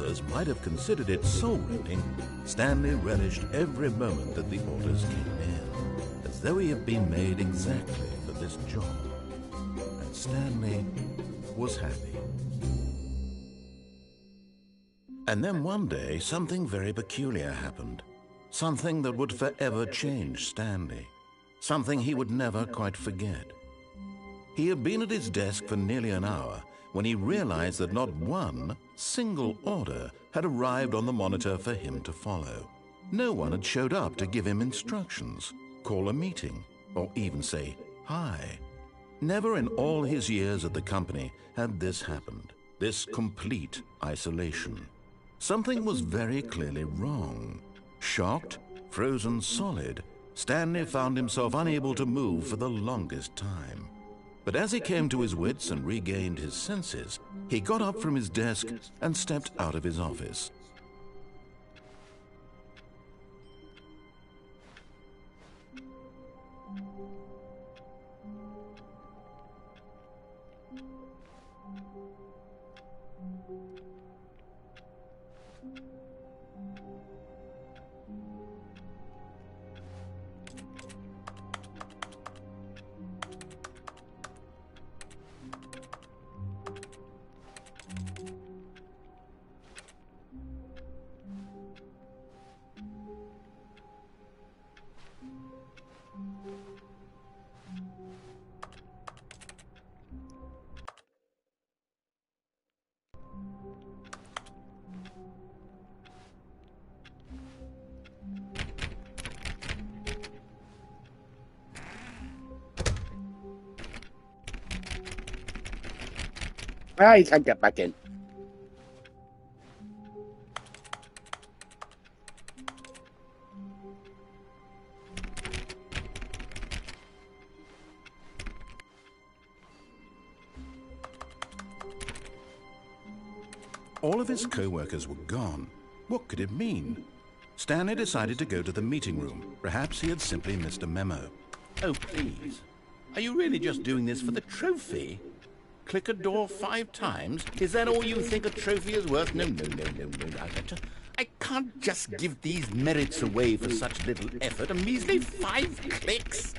others might have considered it soul-eating, Stanley relished every moment that the orders came in, as though he had been made exactly for this job. And Stanley was happy. And then one day, something very peculiar happened. Something that would forever change Stanley. Something he would never quite forget. He had been at his desk for nearly an hour when he realized that not one single order had arrived on the monitor for him to follow. No one had showed up to give him instructions, call a meeting, or even say hi. Never in all his years at the company had this happened, this complete isolation. Something was very clearly wrong. Shocked, frozen solid, Stanley found himself unable to move for the longest time. But as he came to his wits and regained his senses, he got up from his desk and stepped out of his office. You can't get back in. All of his co-workers were gone. What could it mean? Stanley decided to go to the meeting room. Perhaps he had simply missed a memo. Oh, please. Are you really just doing this for the trophy? Click a door 5 times? Is that all you think a trophy is worth? No. I can't just give these merits away for such little effort. A measly 5 clicks.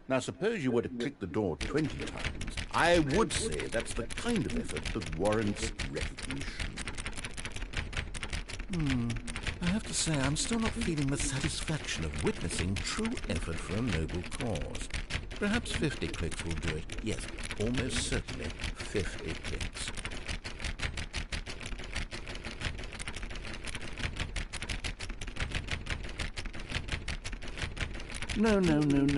Now, suppose you were to click the door 20 times. I would say that's the kind of effort that warrants recognition. I have to say, I'm still not feeling the satisfaction of witnessing true effort for a noble cause. Perhaps 50 clicks will do it. Yes, almost certainly 50 clicks. No,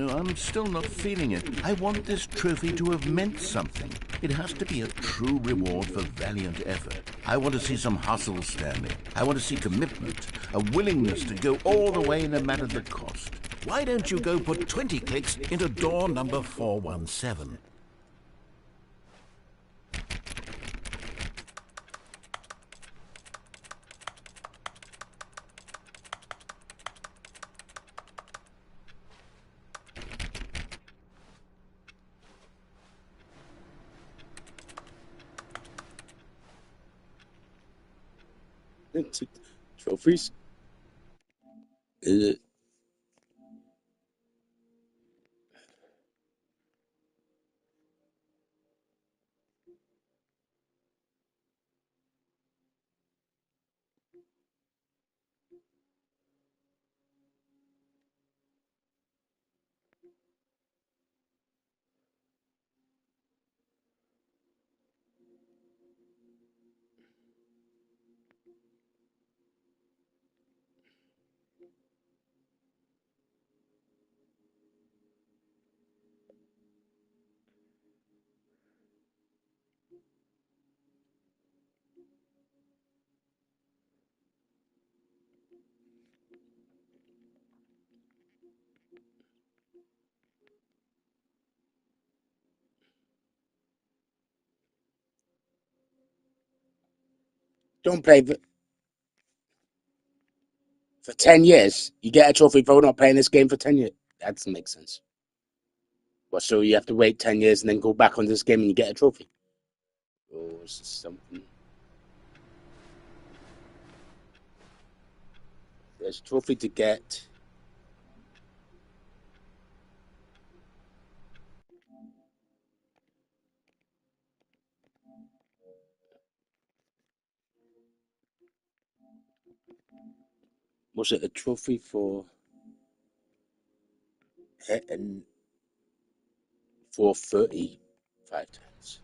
I'm still not feeling it. I want this trophy to have meant something. It has to be a true reward for valiant effort. I want to see some hustle, Stanley. I want to see commitment, a willingness to go all the way no matter the cost. Why don't you go put 20 clicks into door number 417? Trophies. Is it? Don't play for 10 years. You get a trophy for not playing this game for 10 years. That doesn't make sense. Well, so you have to wait 10 years and then go back on this game and you get a trophy. Or something. There's a trophy to get. Was it a trophy for hitting 430 5 times?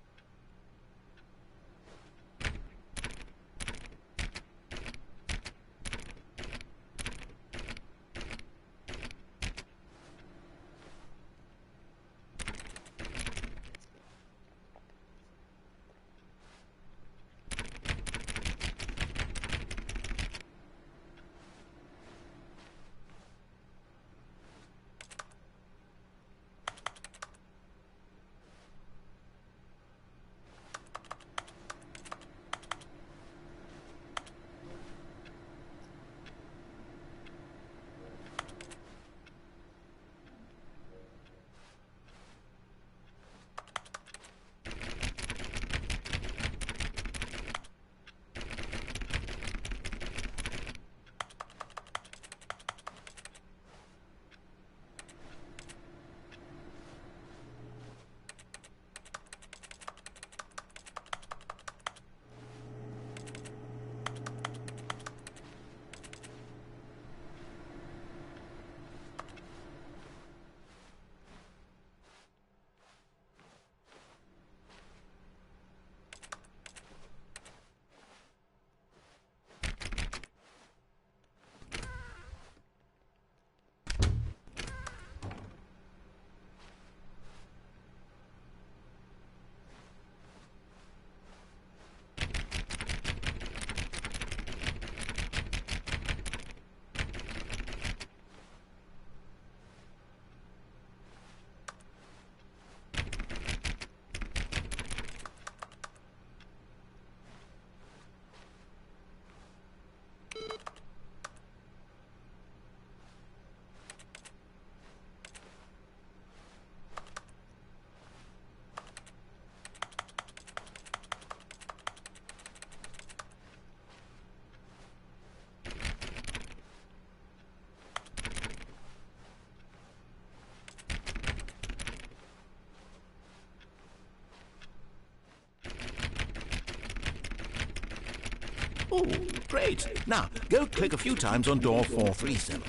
Oh, great. Now, go click a few times on door 437.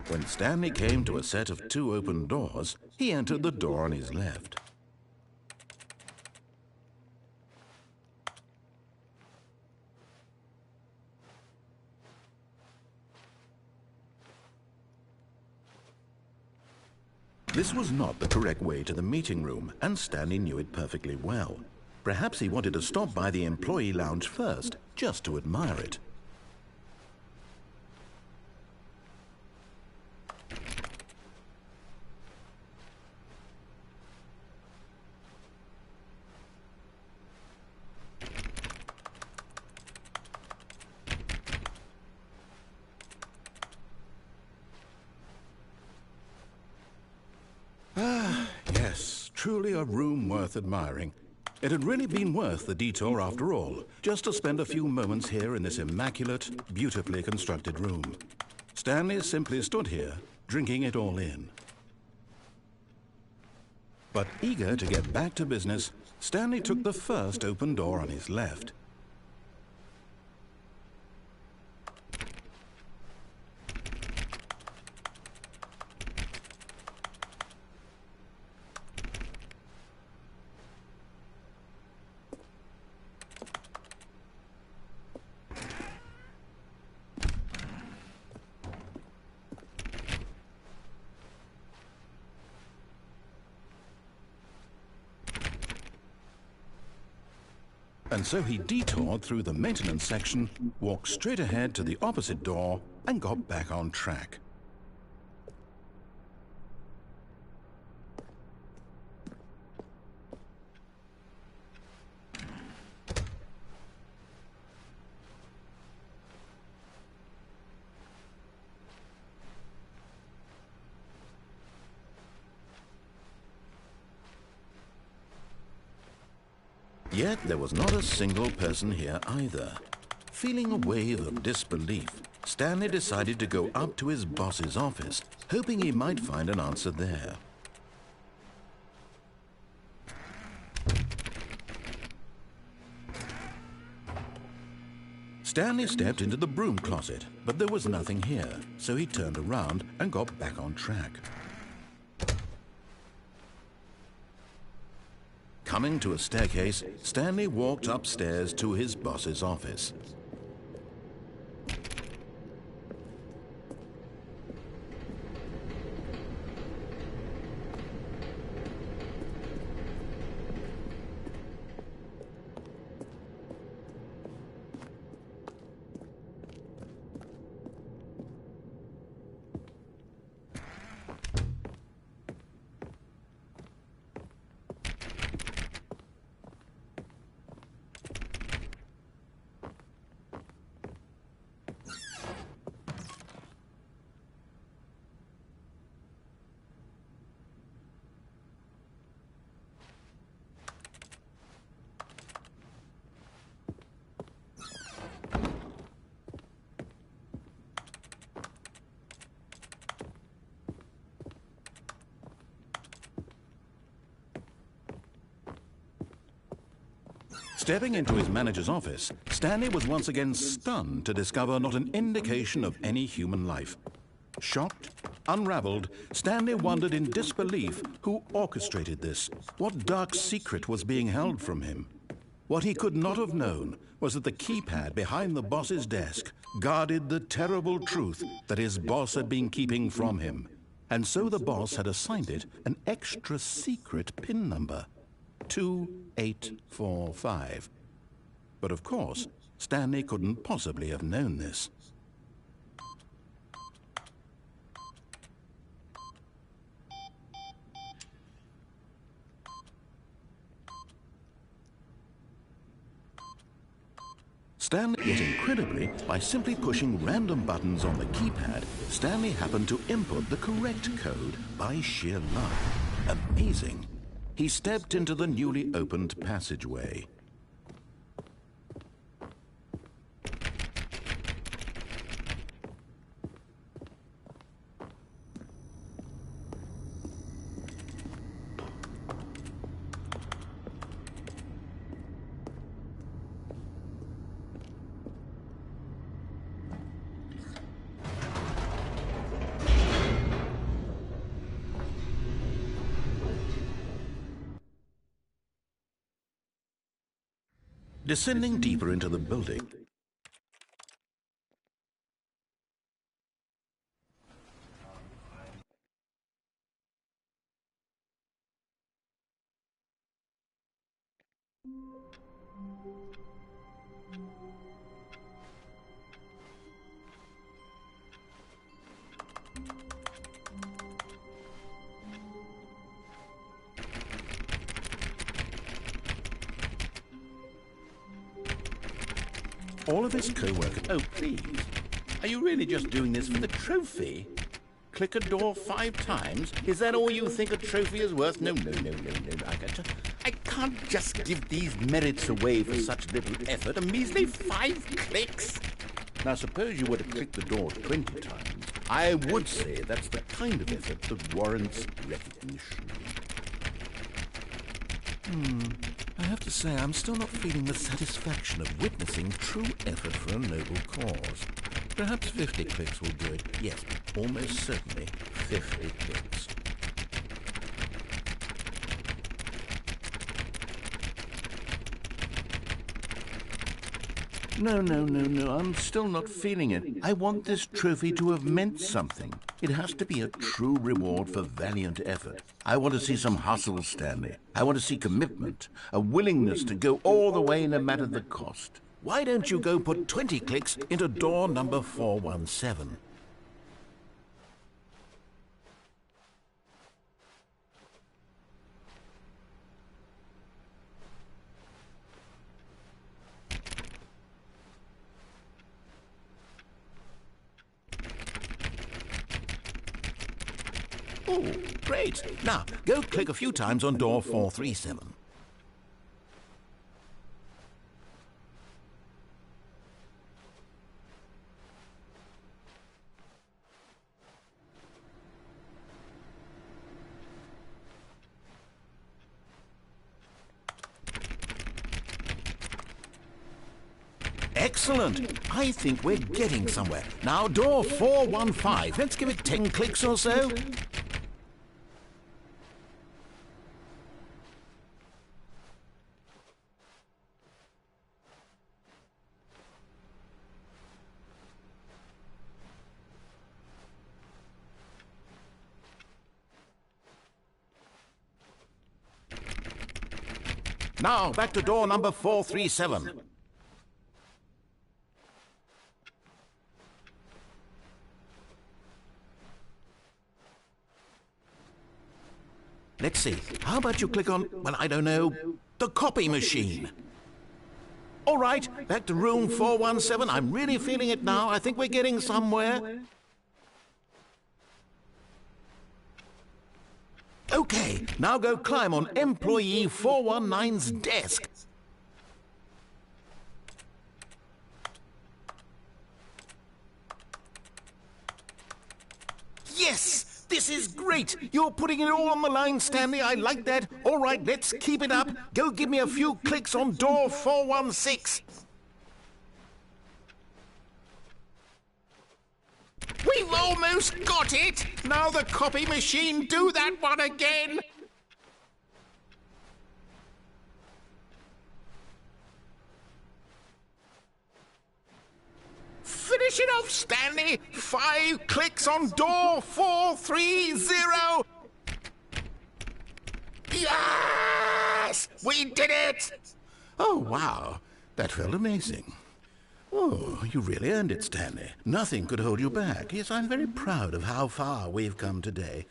When Stanley came to a set of 2 open doors, he entered the door on his left. This was not the correct way to the meeting room, and Stanley knew it perfectly well. Perhaps he wanted to stop by the employee lounge first, just to admire it. Yes, truly a room worth admiring. It had really been worth the detour after all, just to spend a few moments here in this immaculate, beautifully constructed room. Stanley simply stood here, drinking it all in. But eager to get back to business, Stanley took the first open door on his left. And so he detoured through the maintenance section, walked straight ahead to the opposite door, and got back on track. Yet there was not a single person here either. Feeling a wave of disbelief, Stanley decided to go up to his boss's office, hoping he might find an answer there. Stanley stepped into the broom closet, but there was nothing here, so he turned around and got back on track. Coming to a staircase, Stanley walked upstairs to his boss's office. Stepping into his manager's office, Stanley was once again stunned to discover not an indication of any human life. Shocked, unraveled, Stanley wondered in disbelief who orchestrated this, what dark secret was being held from him. What he could not have known was that the keypad behind the boss's desk guarded the terrible truth that his boss had been keeping from him. And so the boss had assigned it an extra secret PIN number. 2845. But of course, Stanley couldn't possibly have known this. Stanley, yet incredibly, by simply pushing random buttons on the keypad, Stanley happened to input the correct code by sheer luck. Amazing. He stepped into the newly opened passageway. Descending deeper into the building, all of his co-workers... Oh, please. Are you really just doing this for the trophy? Click a door 5 times? Is that all you think a trophy is worth? No. I can't just give these merits away for such little effort. A measly 5 clicks. Now, suppose you were to click the door 20 times. I would say that's the kind of effort that warrants recognition. I have to say, I'm still not feeling the satisfaction of witnessing true effort for a noble cause. Perhaps 50 clicks will do it. Yes, almost certainly 50 clicks. No, I'm still not feeling it. I want this trophy to have meant something. It has to be a true reward for valiant effort. I want to see some hustle, Stanley. I want to see commitment, a willingness to go all the way no matter the cost. Why don't you go put 20 clicks into door number 417? Oh, great. Now, go click a few times on door 437. Excellent. I think we're getting somewhere. Now, door 415. Let's give it 10 clicks or so. Now, back to door number 437. Let's see. How about you click on, well, I don't know, the copy machine? All right, back to room 417. I'm really feeling it now. I think we're getting somewhere. Okay, now go climb on employee 419's desk. Yes, this is great. You're putting it all on the line, Stanley. I like that. All right, let's keep it up. Go give me a few clicks on door 416. We've almost got it! Now the copy machine, do that one again! Finish it off, Stanley! 5 clicks on door 430! Yes! We did it! Oh, wow. That felt amazing. Oh, you really earned it, Stanley. Nothing could hold you back. Yes, I'm very proud of how far we've come today.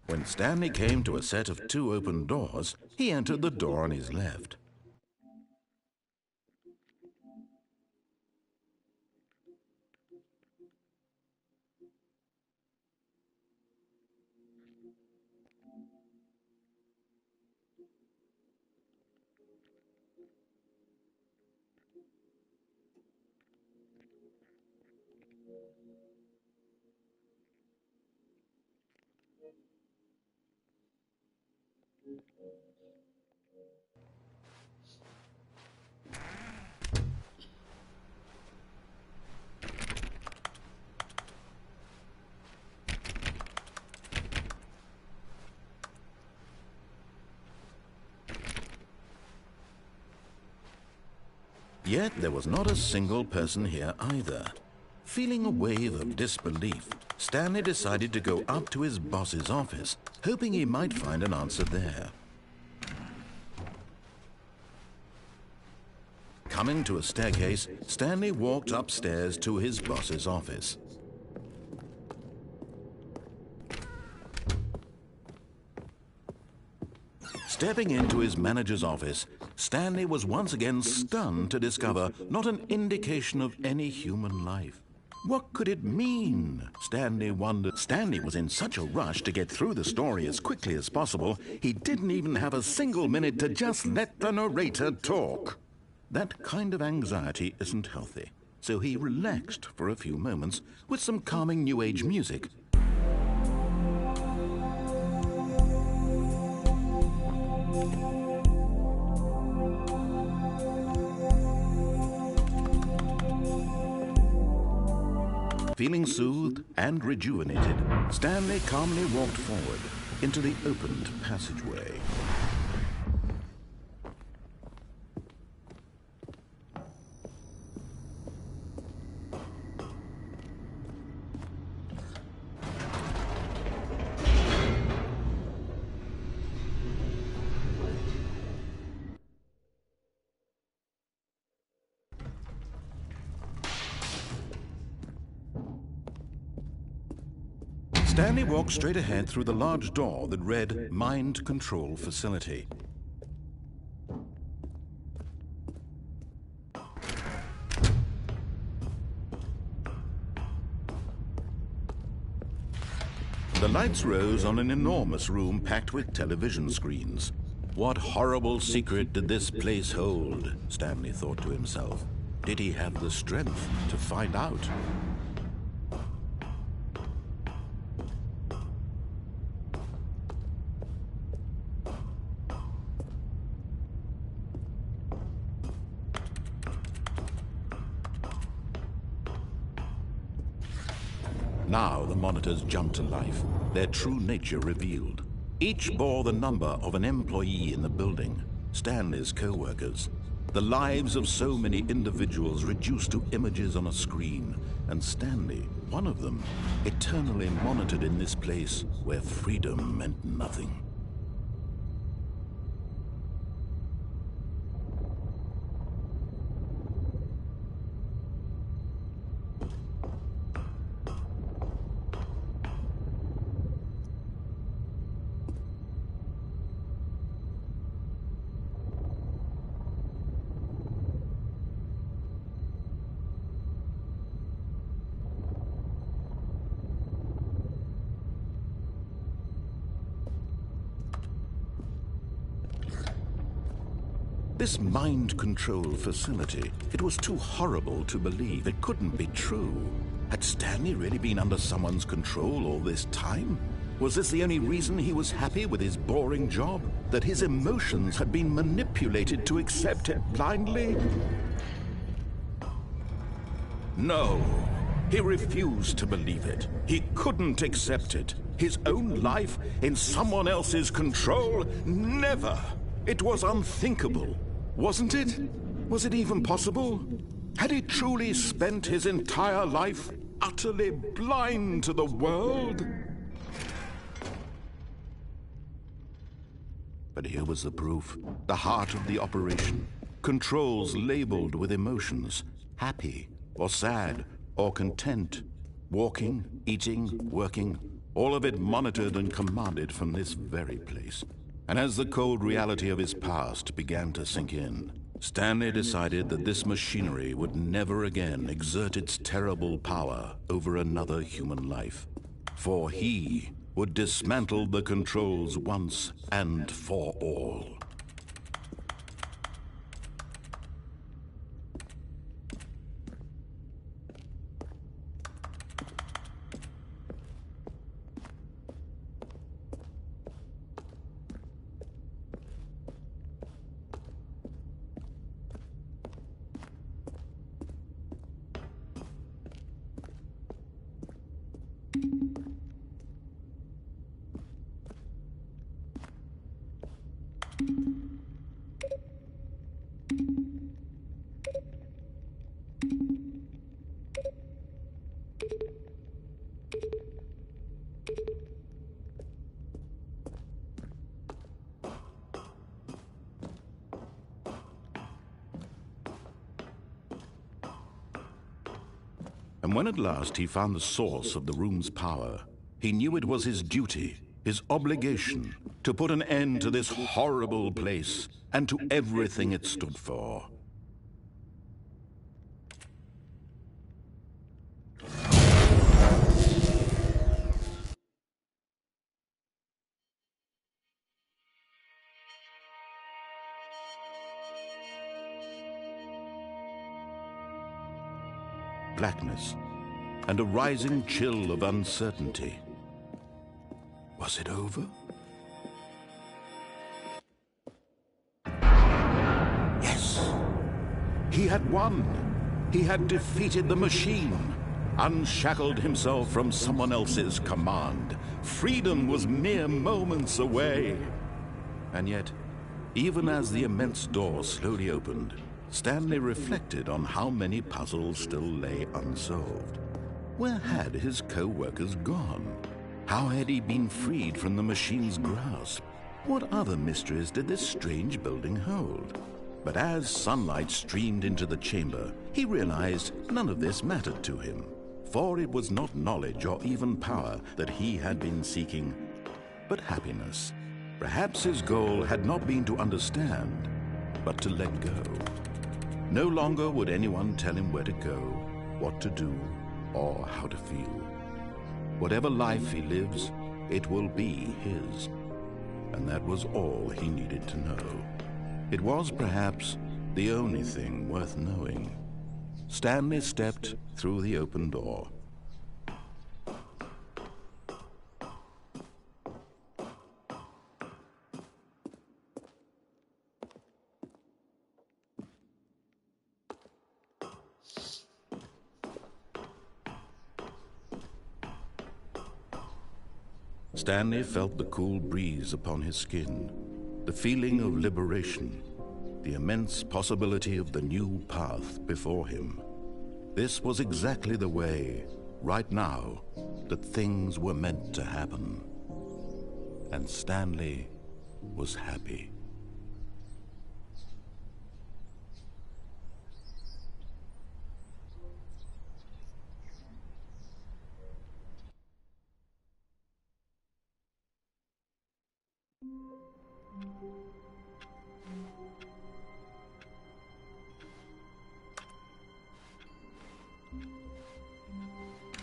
When Stanley came to a set of 2 open doors, he entered the door on his left. Yet there was not a single person here either. Feeling a wave of disbelief, Stanley decided to go up to his boss's office, hoping he might find an answer there. Coming to a staircase, Stanley walked upstairs to his boss's office. Stepping into his manager's office, Stanley was once again stunned to discover not an indication of any human life. What could it mean? Stanley wondered. Stanley was in such a rush to get through the story as quickly as possible, he didn't even have a single minute to just let the narrator talk. That kind of anxiety isn't healthy, so he relaxed for a few moments with some calming New Age music. Feeling soothed and rejuvenated, Stanley calmly walked forward into the opened passageway. Stanley walked straight ahead through the large door that read Mind Control Facility. The lights rose on an enormous room packed with television screens. What horrible secret did this place hold? Stanley thought to himself. Did he have the strength to find out? Now the monitors jumped to life, their true nature revealed. Each bore the number of an employee in the building, Stanley's co-workers. The lives of so many individuals reduced to images on a screen, and Stanley, one of them, eternally monitored in this place where freedom meant nothing. This mind control facility, it was too horrible to believe. It couldn't be true. Had Stanley really been under someone's control all this time? Was this the only reason he was happy with his boring job? That his emotions had been manipulated to accept it blindly? No, he refused to believe it. He couldn't accept it. His own life in someone else's control? Never! It was unthinkable. Wasn't it? Was it even possible? Had he truly spent his entire life utterly blind to the world? But here was the proof. The heart of the operation. Controls labeled with emotions. Happy, or sad, or content. Walking, eating, working. All of it monitored and commanded from this very place. And as the cold reality of his past began to sink in, Stanley decided that this machinery would never again exert its terrible power over another human life. For he would dismantle the controls once and for all. And when at last he found the source of the room's power, he knew it was his duty, his obligation, to put an end to this horrible place and to everything it stood for. Blackness, and a rising chill of uncertainty. Was it over? Yes! He had won! He had defeated the machine, unshackled himself from someone else's command. Freedom was mere moments away. And yet, even as the immense door slowly opened, Stanley reflected on how many puzzles still lay unsolved. Where had his co-workers gone? How had he been freed from the machine's grasp? What other mysteries did this strange building hold? But as sunlight streamed into the chamber, he realized none of this mattered to him, for it was not knowledge or even power that he had been seeking, but happiness. Perhaps his goal had not been to understand, but to let go. No longer would anyone tell him where to go, what to do, or how to feel. Whatever life he lives, it will be his. And that was all he needed to know. It was perhaps the only thing worth knowing. Stanley stepped through the open door. Stanley felt the cool breeze upon his skin, the feeling of liberation, the immense possibility of the new path before him. This was exactly the way, right now, that things were meant to happen. And Stanley was happy.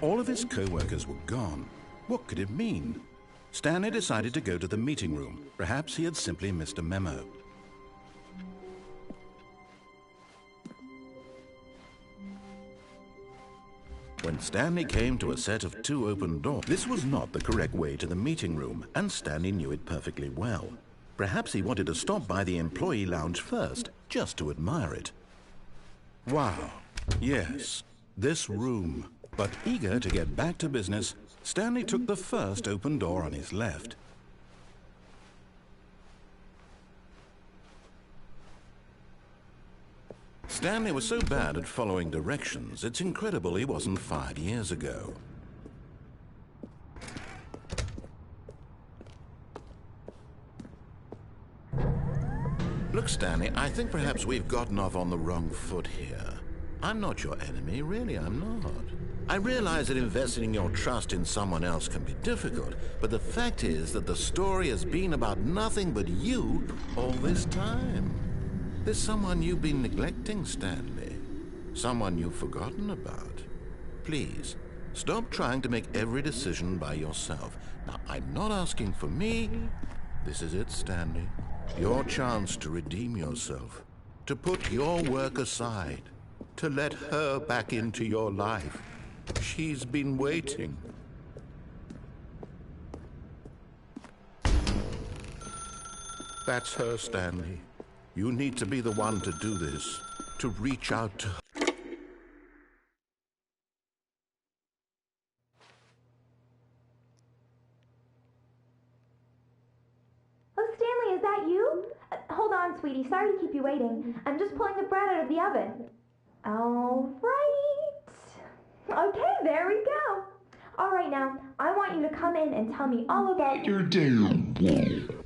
All of his co-workers were gone. What could it mean? Stanley decided to go to the meeting room. Perhaps he had simply missed a memo. When Stanley came to a set of 2 open doors, this was not the correct way to the meeting room, and Stanley knew it perfectly well. Perhaps he wanted to stop by the employee lounge first, just to admire it. Wow, yes, this room. But eager to get back to business, Stanley took the first open door on his left. Stanley was so bad at following directions, it's incredible he wasn't fired years ago. Look, Stanley, I think perhaps we've gotten off on the wrong foot here. I'm not your enemy, really, I'm not. I realize that investing your trust in someone else can be difficult, but the fact is that the story has been about nothing but you all this time. There's someone you've been neglecting, Stanley. Someone you've forgotten about. Please, stop trying to make every decision by yourself. Now, I'm not asking for me. This is it, Stanley. Your chance to redeem yourself. To put your work aside. To let her back into your life. She's been waiting. That's her, Stanley. You need to be the one to do this, to reach out to her. Oh, Stanley, is that you? Hold on, sweetie. Sorry to keep you waiting. I'm just pulling the bread out of the oven. All right. Okay, there we go. All right, now, I want you to come in and tell me all about your damn wall.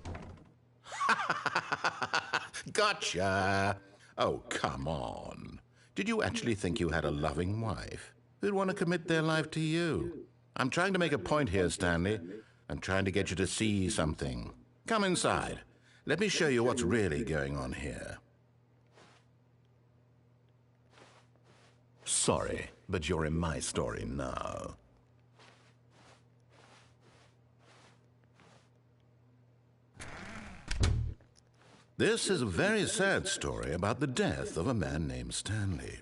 Gotcha. Oh, come on. Did you actually think you had a loving wife who'd want to commit their life to you? I'm trying to make a point here, Stanley. I'm trying to get you to see something. Come inside. Let me show you what's really going on here. Sorry, but you're in my story now. This is a very sad story about the death of a man named Stanley.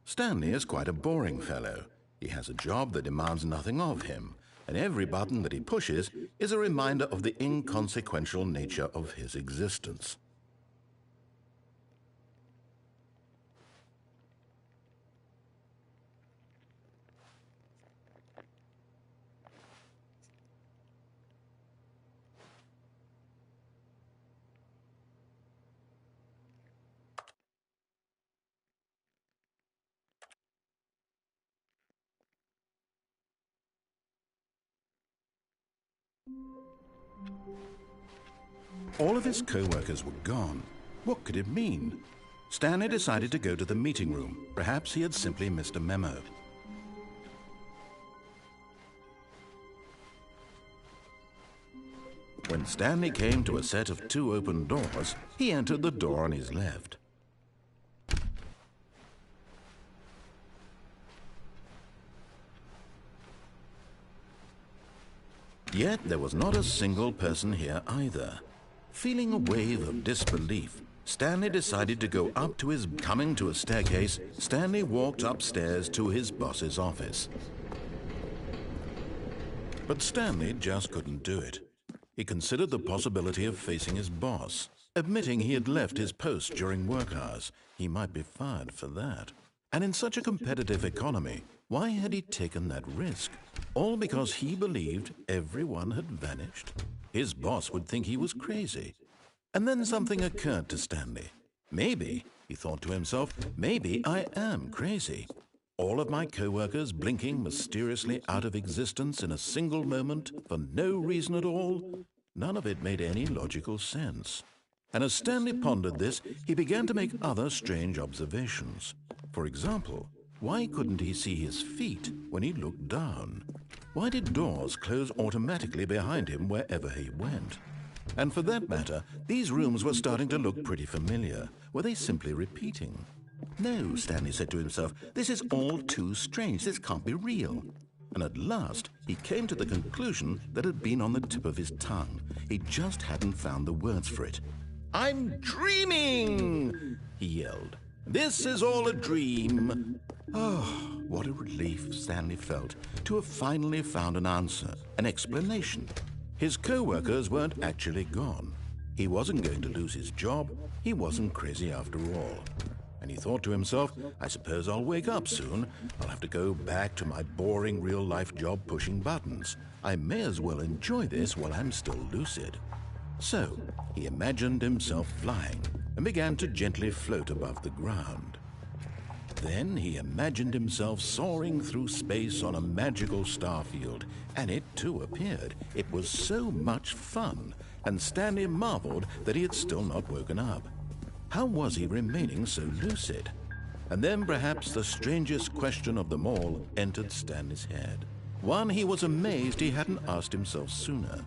Stanley is quite a boring fellow. He has a job that demands nothing of him, and every button that he pushes is a reminder of the inconsequential nature of his existence. All of his co-workers were gone. What could it mean? Stanley decided to go to the meeting room. Perhaps he had simply missed a memo. When Stanley came to a set of 2 open doors, he entered the door on his left. Yet there was not a single person here either. Feeling a wave of disbelief, Stanley decided to go up to his... Coming to a staircase, Stanley walked upstairs to his boss's office. But Stanley just couldn't do it. He considered the possibility of facing his boss. Admitting he had left his post during work hours, he might be fired for that. And in such a competitive economy, why had he taken that risk? All because he believed everyone had vanished? His boss would think he was crazy. And then something occurred to Stanley. Maybe, he thought to himself, maybe I am crazy. All of my co-workers blinking mysteriously out of existence in a single moment for no reason at all. None of it made any logical sense. And as Stanley pondered this, he began to make other strange observations. For example, why couldn't he see his feet when he looked down? Why did doors close automatically behind him wherever he went? And for that matter, these rooms were starting to look pretty familiar. Were they simply repeating? No, Stanley said to himself, this is all too strange. This can't be real. And at last, he came to the conclusion that had been on the tip of his tongue. He just hadn't found the words for it. "I'm dreaming!" he yelled. "This is all a dream." Oh, what a relief Stanley felt to have finally found an answer, an explanation. His co-workers weren't actually gone. He wasn't going to lose his job. He wasn't crazy after all. And he thought to himself, I suppose I'll wake up soon. I'll have to go back to my boring real-life job pushing buttons. I may as well enjoy this while I'm still lucid. So he imagined himself flying and began to gently float above the ground. Then he imagined himself soaring through space on a magical starfield, and it too appeared. It was so much fun, and Stanley marveled that he had still not woken up. How was he remaining so lucid? And then perhaps the strangest question of them all entered Stanley's head. One he was amazed he hadn't asked himself sooner.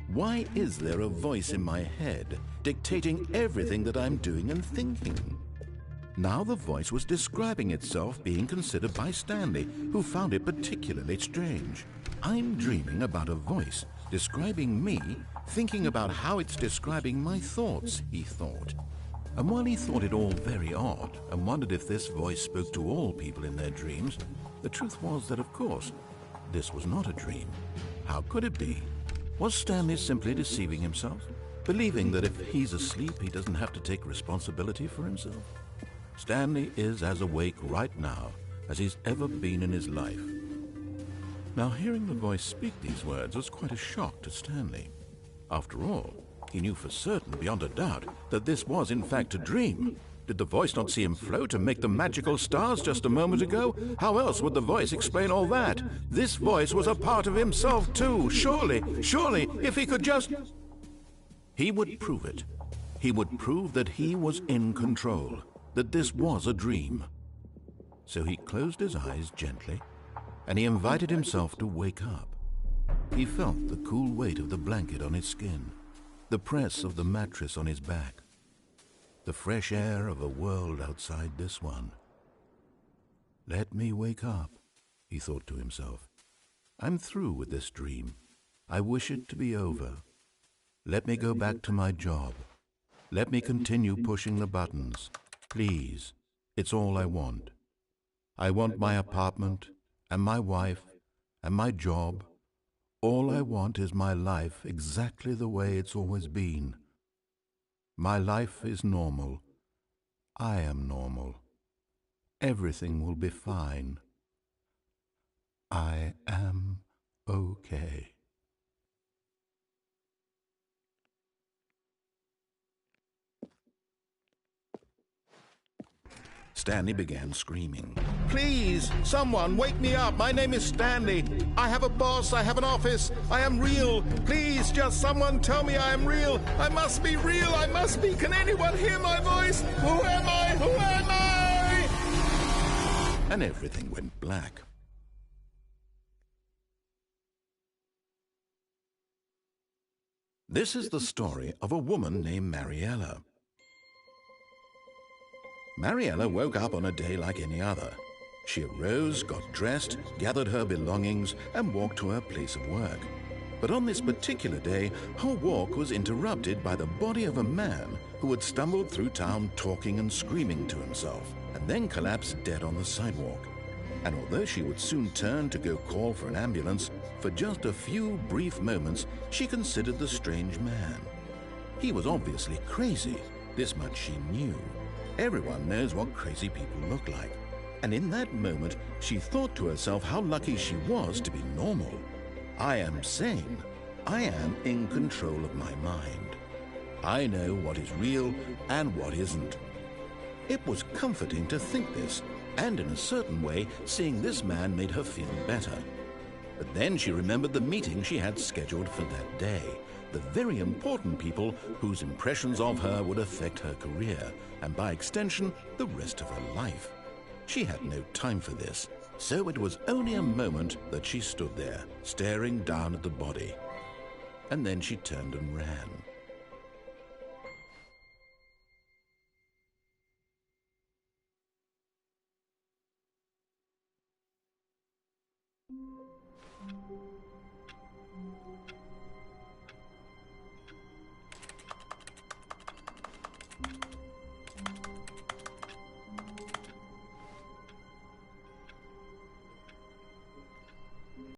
Why is there a voice in my head dictating everything that I'm doing and thinking? Now the voice was describing itself being considered by Stanley, who found it particularly strange. I'm dreaming about a voice describing me, thinking about how it's describing my thoughts, he thought. And while he thought it all very odd and wondered if this voice spoke to all people in their dreams, the truth was that, of course, this was not a dream. How could it be? Was Stanley simply deceiving himself, believing that if he's asleep, he doesn't have to take responsibility for himself? Stanley is as awake right now as he's ever been in his life. Now, hearing the voice speak these words was quite a shock to Stanley. After all, he knew for certain, beyond a doubt, that this was in fact a dream. Did the voice not see him float and make the magical stars just a moment ago? How else would the voice explain all that? This voice was a part of himself too. Surely, if he could just... He would prove it. He would prove that he was in control, that this was a dream. So he closed his eyes gently, and he invited himself to wake up. He felt the cool weight of the blanket on his skin, the press of the mattress on his back, the fresh air of a world outside this one. Let me wake up, he thought to himself. I'm through with this dream. I wish it to be over. Let me go back to my job. Let me continue pushing the buttons. Please, it's all I want. I want my apartment and my wife and my job. All I want is my life exactly the way it's always been. My life is normal. I am normal. Everything will be fine. I am okay. Stanley began screaming. Please, someone, wake me up. My name is Stanley. I have a boss. I have an office. I am real. Please, just someone tell me I am real. I must be real. I must be. Can anyone hear my voice? Who am I? Who am I? And everything went black. This is the story of a woman named Mariella. Mariella woke up on a day like any other. She arose, got dressed, gathered her belongings, and walked to her place of work. But on this particular day, her walk was interrupted by the body of a man who had stumbled through town talking and screaming to himself, and then collapsed dead on the sidewalk. And although she would soon turn to go call for an ambulance, for just a few brief moments she considered the strange man. He was obviously crazy. This much she knew. Everyone knows what crazy people look like. And in that moment, she thought to herself how lucky she was to be normal. I am sane. I am in control of my mind. I know what is real and what isn't. It was comforting to think this, and in a certain way, seeing this man made her feel better. But then she remembered the meeting she had scheduled for that day, the very important people whose impressions of her would affect her career, and by extension, the rest of her life. She had no time for this, so it was only a moment that she stood there, staring down at the body. And then she turned and ran.